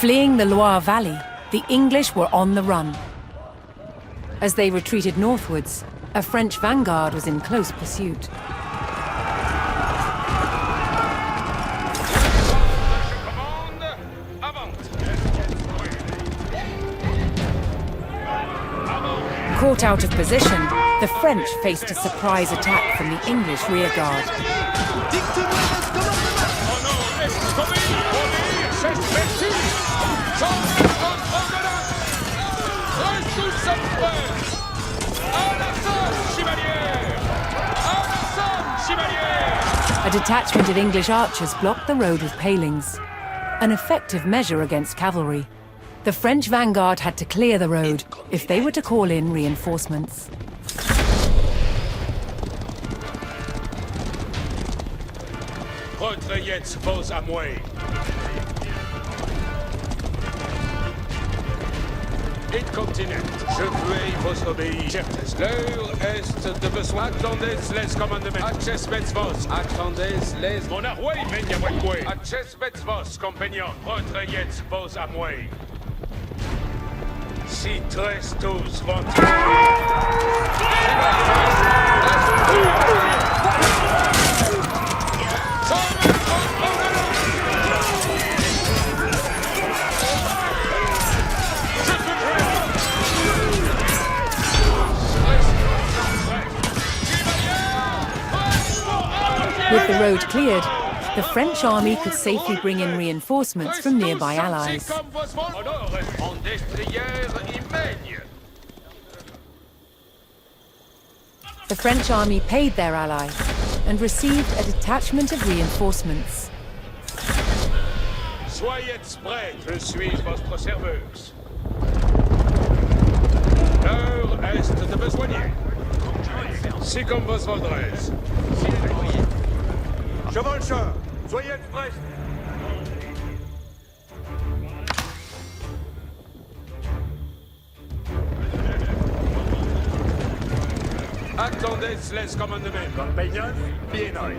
Fleeing the Loire Valley, the English were on the run. As they retreated northwards, a French vanguard was in close pursuit. Caught out of position, the French faced a surprise attack from the English rearguard. A detachment of English archers blocked the road with palings, an effective measure against cavalry. The French vanguard had to clear the road if they were to call in reinforcements. Retrayez vos amouets. Incontinent, je veux vos obéir. L'heure est de besoin. Attendez les commandements. Access vos. Attendez les... Mon arway, menyawakwe. Access vos, compagnon. Retrayez vos amouets. Si tres tous vont... With the road cleared, the French army could safely bring in reinforcements from nearby allies. The French army paid their ally and received a detachment of reinforcements. Soyez prêts, je suis votre serveuse. L'heure est de besoigner. Si comme vos voldrez. Cheval-chat, soyez prêts. Attendez les commandements. Compagnon, bien oeil.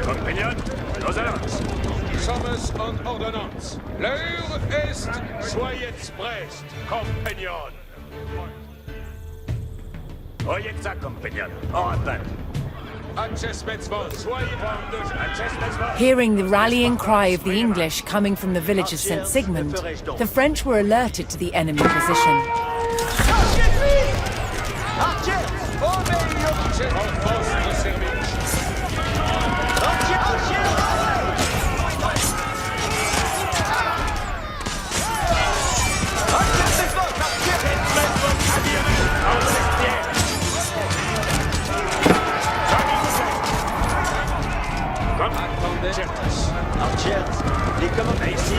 Compagnon, nos annonces. Sommes en ordonnance. L'heure est, soyez prêts, compagnon. Oyez ça, compagnon. En rappel. Hearing the rallying cry of the English coming from the village of St. Sigmund, the French were alerted to the enemy position. Les commandants ici,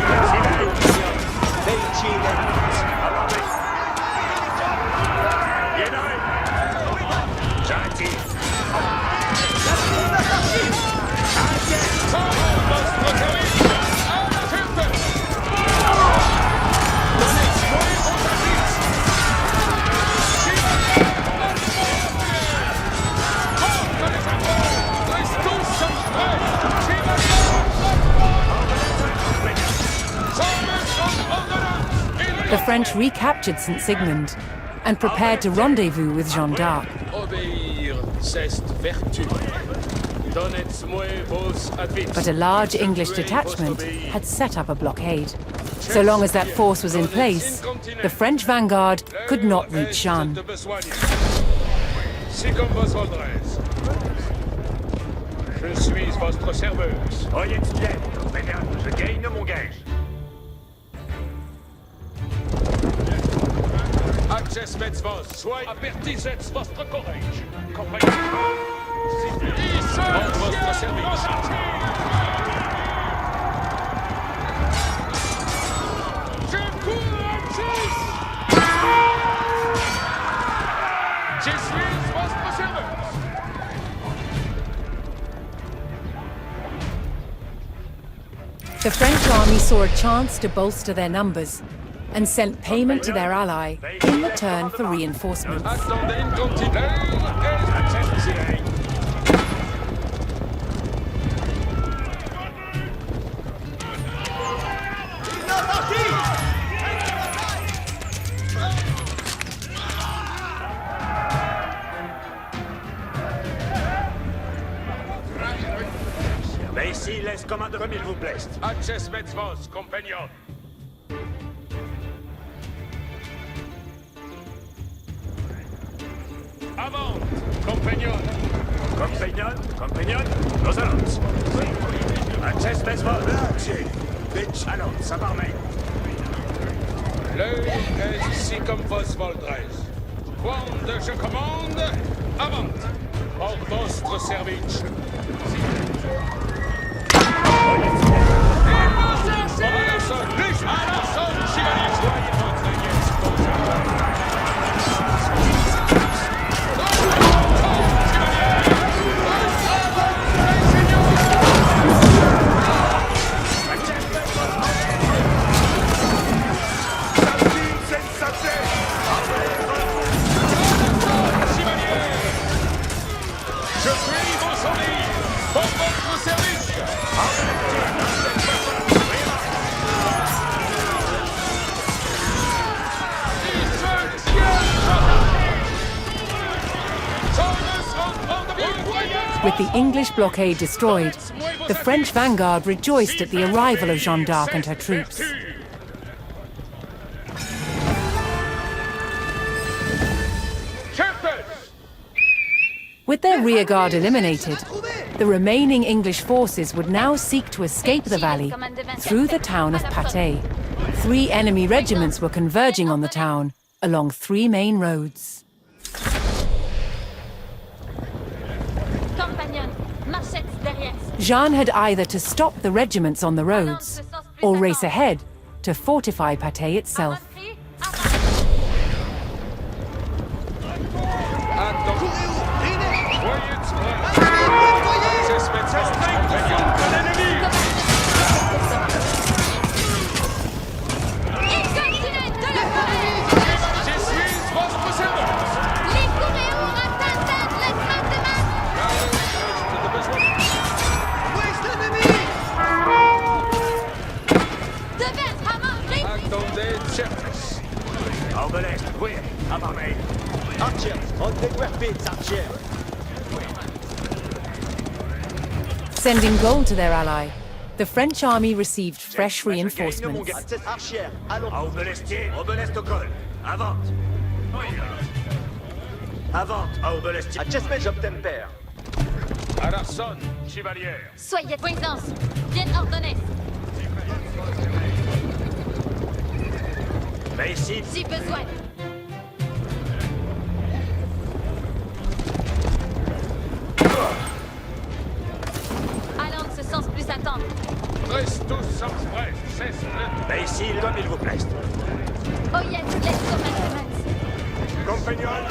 The French recaptured St. Sigmund and prepared to rendezvous with Jeanne d'Arc. But a large English detachment had set up a blockade. So long as that force was in place, the French vanguard could not reach Jeanne. Je suis votre serveuse. Oyez bien, compagnon, je gagne mon gage. Access vos, soyez avertissez votre courage. Compagnon. Votre service. Je cours à tous. Je suis votre serveuse. The French army saw a chance to bolster their numbers and sent payment to their ally in return for reinforcements. Laisse commande comme il vous plaise. Acces vos, compagnon. Avant, compagnon. Compagnon, nos allons. Acces vos. Grazie. Bitch. Alors, ça va, mec. L'œil est ici comme vos voldres. Quand je commande, avant. Hors vostre service. With the English blockade destroyed, the French vanguard rejoiced at the arrival of Jeanne d'Arc and her troops. With their rearguard eliminated, the remaining English forces would now seek to escape the valley through the town of Patay. 3 enemy regiments were converging on the town along 3 main roads. Jeanne had either to stop the regiments on the roads or race ahead to fortify Patay itself. Sending gold to their ally, the French army received fresh reinforcements. Soyez présence, bien ordonnée. Mais ici, Si besoin. Allons ce sens plus attendre. Reste tous sans presse, cesse le... mais ici, comme il vous plaise. Oh yes, let's go, man. Compagnon.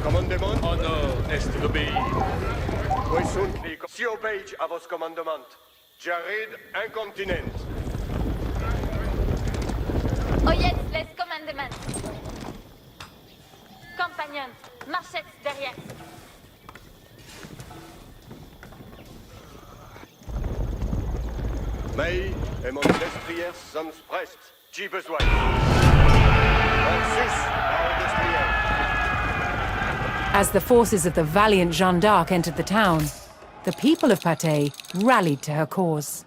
Commandement, honor est obéi. Voi sunt si obéis a vos commandement. Jared incontinent. Oh yes, let's commandement. Compagnon, marchez derrière. Mei et mon destriers sont prest. J'ai besoin. As the forces of the valiant Jeanne d'Arc entered the town, the people of Patay rallied to her cause.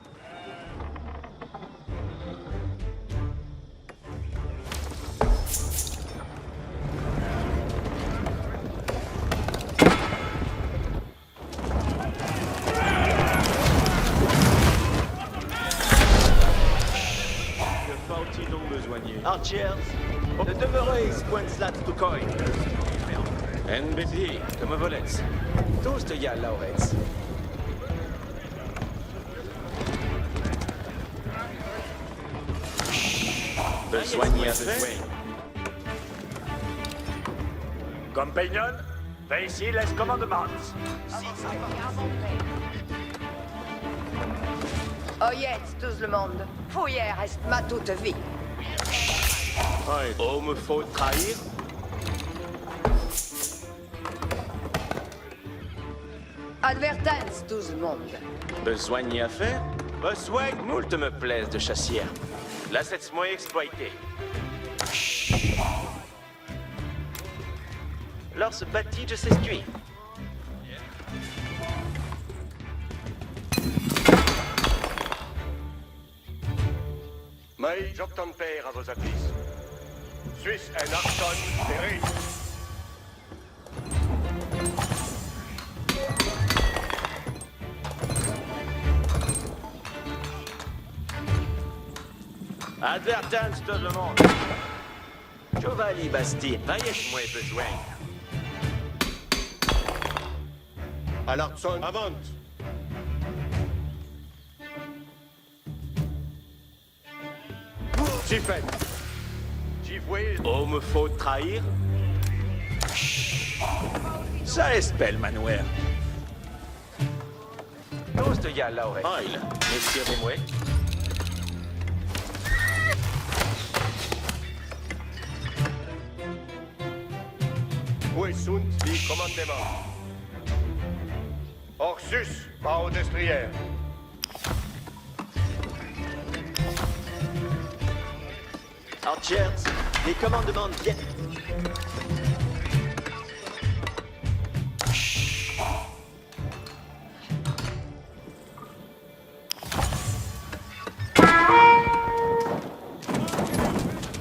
Cheers. De demeurez Squanslat to coin. NBT, comme volets. Tous de ya Laurets. Besoin à faire? Compagnon, ici les commandements. Oyez, tout le monde. Fouillère reste ma toute vie. Oh, me faut trahir. Advertance, tout le monde. Besoin à faire? Besoin moult me plaise de chassière. Là, c'est moi exploité. Lors ce bâti, je s'escuit. Maï, j'obtempère à vos appuis. Suisse et Arton, Terry. Advertance de le monde. Giovanni Basti, voyez-moi besoin. Alartson, avant. Jiffen. Jivoué. Oh, me faut trahir. Ça espelle, Manuel. Tous de ya Laurel. Oil, messieurs des mouets. Où sunt die commandement? Orsus, Mao destrière. Archers, les commandements viennent.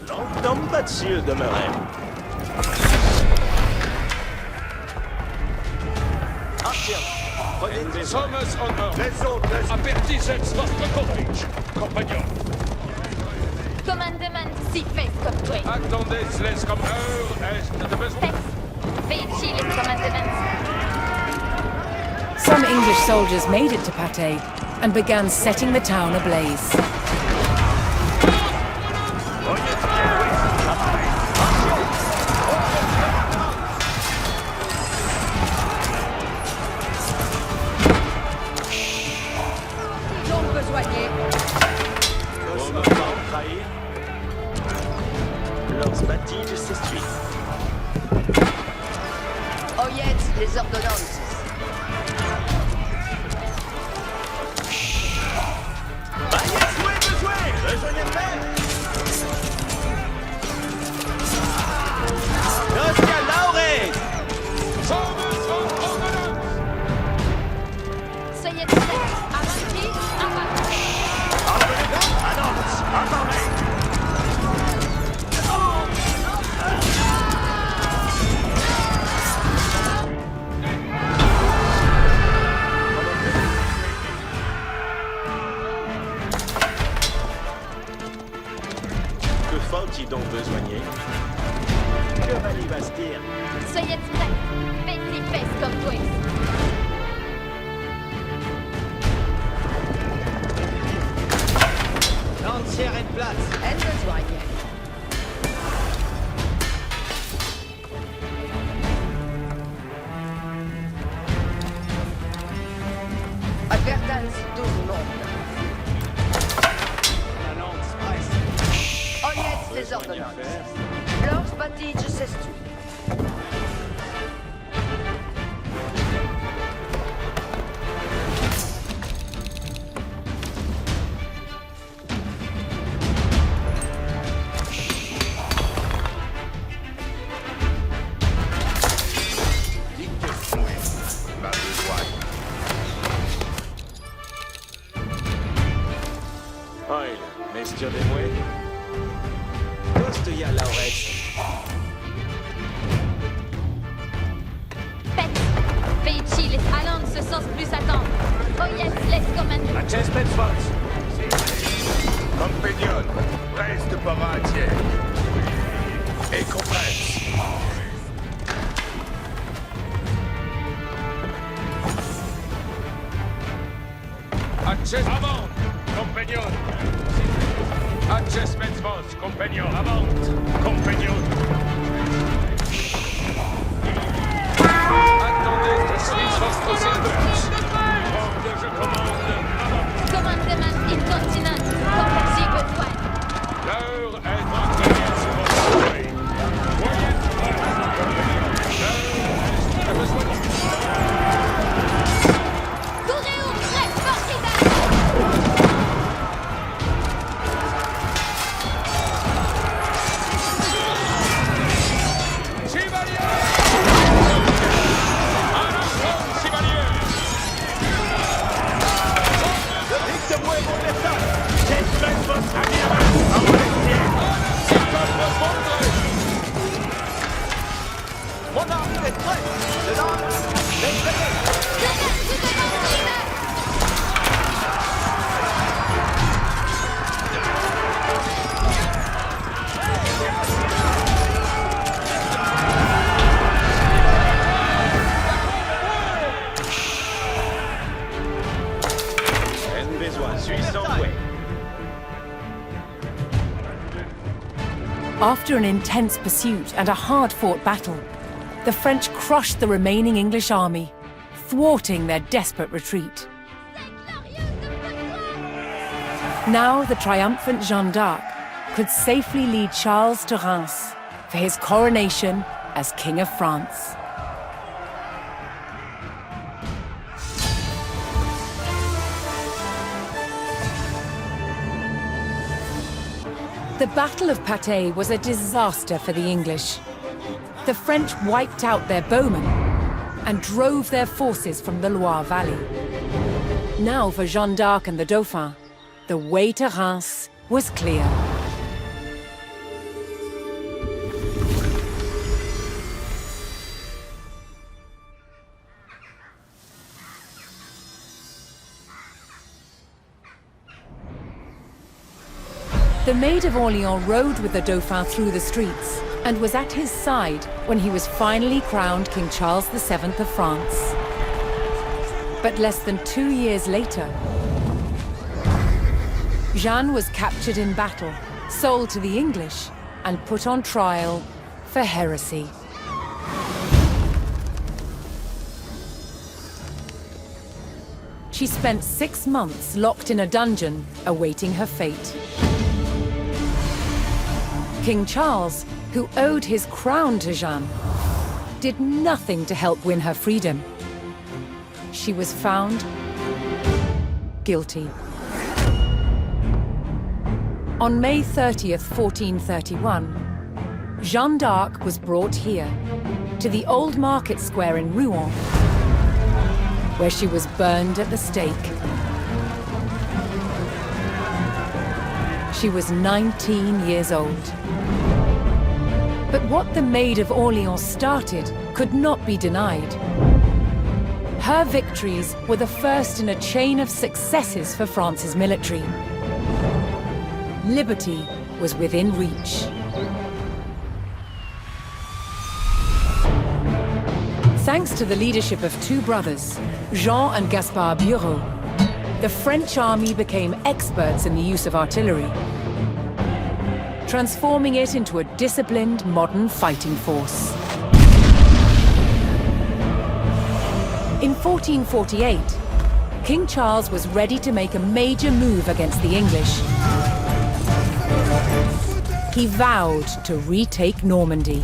Longtemps battu demeurait. Archers, prenez des Thomas on earth. Les autres, Apertisets votre courage, compagnon. Commandement si face comme toi. Attendez, les comme heure est de besoin. Face. Veichi les commandements. Some English soldiers made it to Patay and began setting the town ablaze. Donc besoigné. Oh, me faut trahir. Lors bâti, je s'essuie. Oyez, les ordonnances. Besoin de faire. Oscar Laurel. Thomas on ordonnance. Soyez prêts. Avanti, avanti. Annonce, attendez. Que faut-il donc besoigner? Giovanni Bastir. Soyez prêts. Veichi face comme toi. L'entière est place. Elle besoigne. Advertance, tout le monde. Oyez, les ordonnances. Lors bâti, je s'estue. Ma besoin. Oil, messieurs des mouets. Tous de ya Laurel. Faites. Veichi les allons sans plus attendre. Oyez les commandements. Adjustment force. Compagnon, reste pas entière. et qu'on presse. Avant, compagnon. Adjustments vos, compagnon. Avant, compagnon. Attendez, je suis votre service. Ordre, je commande. Avant. Commandement incontinent, comme si besoin. L'heure est entrée sur votre oreille. Voyez prêt, compagnon. L'heure est besoin. Courez au près, formidable. After an intense pursuit and a hard-fought battle, the French crushed the remaining English army, thwarting their desperate retreat. Now the triumphant Jeanne d'Arc could safely lead Charles to Reims for his coronation as King of France. The Battle of Patay was a disaster for the English. The French wiped out their bowmen and drove their forces from the Loire Valley. Now for Jeanne d'Arc and the Dauphin, the way to Reims was clear. The Maid of Orleans rode with the Dauphin through the streets and was at his side when he was finally crowned King Charles VII of France. But less than 2 years later, Jeanne was captured in battle, sold to the English, and put on trial for heresy. She spent 6 months locked in a dungeon, awaiting her fate. King Charles, who owed his crown to Jeanne, did nothing to help win her freedom. She was found guilty. On May 30th, 1431, Jeanne d'Arc was brought here, to the old market square in Rouen, where she was burned at the stake. She was 19 years old. But what the Maid of Orleans started could not be denied. Her victories were the first in a chain of successes for France's military. Liberty was within reach. Thanks to the leadership of 2 brothers, Jean and Gaspard Bureau, the French army became experts in the use of artillery, transforming it into a disciplined, modern fighting force. In 1448, King Charles was ready to make a major move against the English. He vowed to retake Normandy.